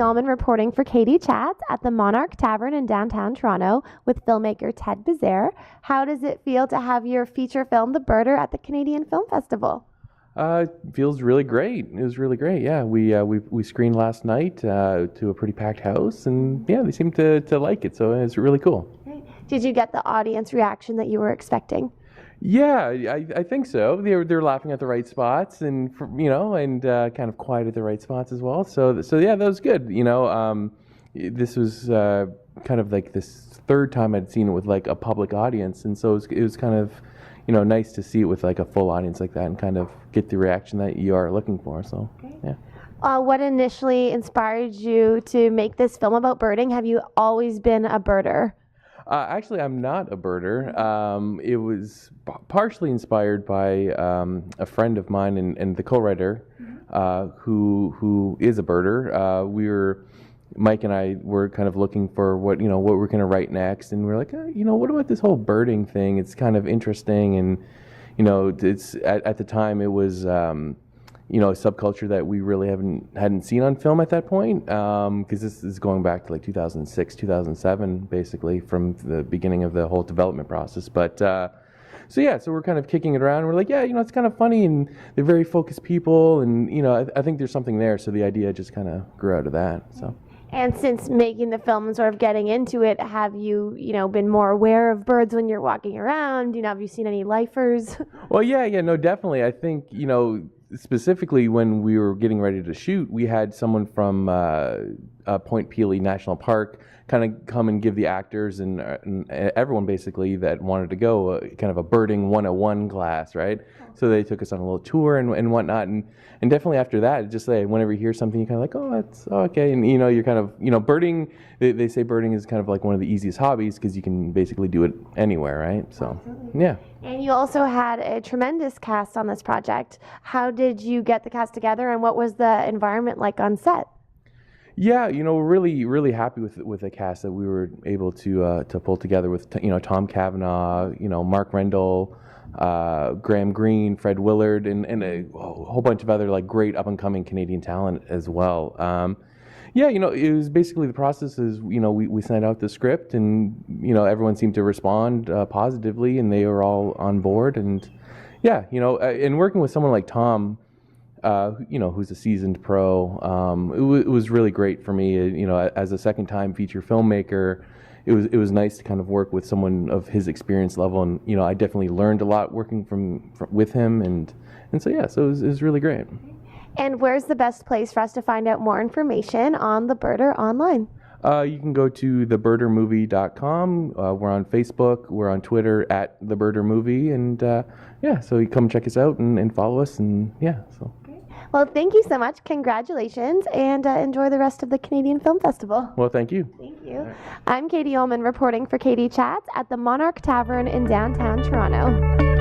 Allman reporting for Katie Chats at the Monarch Tavern in downtown Toronto with filmmaker Ted BEZAIRE. How does it feel to have your feature film, The Birder, at the Canadian Film Festival? Feels really great. It was really great. Yeah, we screened last night to a pretty packed house, and yeah, they seemed to like it, so it's really cool. Did you get the audience reaction that you were expecting? Yeah, I think so. They're laughing at the right spots, and and kind of quiet at the right spots as well. So yeah, that was good. This was kind of like this third time I'd seen it with like a public audience, and so it was kind of nice to see it with like a full audience like that and kind of get the reaction that you are looking for. So yeah. What initially inspired you to make this film about birding? Have you always been a birder? Actually, I'm not a birder. It was partially inspired by a friend of mine and the co-writer who is a birder. Mike and I were kind of looking for what we're going to write next, and we're like, what about this whole birding thing? It's kind of interesting, and it's at the time it was a subculture that we really hadn't seen on film at that point, because this is going back to like 2006, 2007, basically from the beginning of the whole development process. But so we're kind of kicking it around. And we're like, it's kind of funny, and they're very focused people, and I think there's something there. So the idea just kind of grew out of that. So. And since making the film and sort of getting into it, have you, been more aware of birds when you're walking around? Have you seen any lifers? Well, no, definitely. I think, specifically when we were getting ready to shoot, we had someone from Point Pelee National Park kind of come and give the actors and everyone basically that wanted to go kind of a birding 101 class, right? So they took us on a little tour and whatnot, and definitely after that, just like whenever you hear something, you're kind of like, oh, that's okay, and you're kind of birding. They say birding is kind of like one of the easiest hobbies because you can basically do it anywhere, right? So, yeah. And you also had a tremendous cast on this project. How did you get the cast together, and what was the environment like on set? Yeah, really, really happy with the cast that we were able to pull together with, Tom Cavanaugh, Mark Rendell, Graham Greene, Fred Willard, and a whole bunch of other like great up and coming Canadian talent as well. It was basically the process is, we sent out the script, and everyone seemed to respond positively, and they were all on board, and and working with someone like Tom. Who's a seasoned pro. It was really great for me. As a second-time feature filmmaker, it was nice to kind of work with someone of his experience level, and I definitely learned a lot working with him, and so it was really great. And where's the best place for us to find out more information on The Birder online? You can go to thebirdermovie.com. We're on Facebook. We're on Twitter at thebirdermovie, and so you come check us out and follow us, and so. Well, thank you so much. Congratulations, and enjoy the rest of the Canadian Film Festival. Well, thank you. Thank you. Right. I'm Katie Allman reporting for Katie Chats at the Monarch Tavern in downtown Toronto.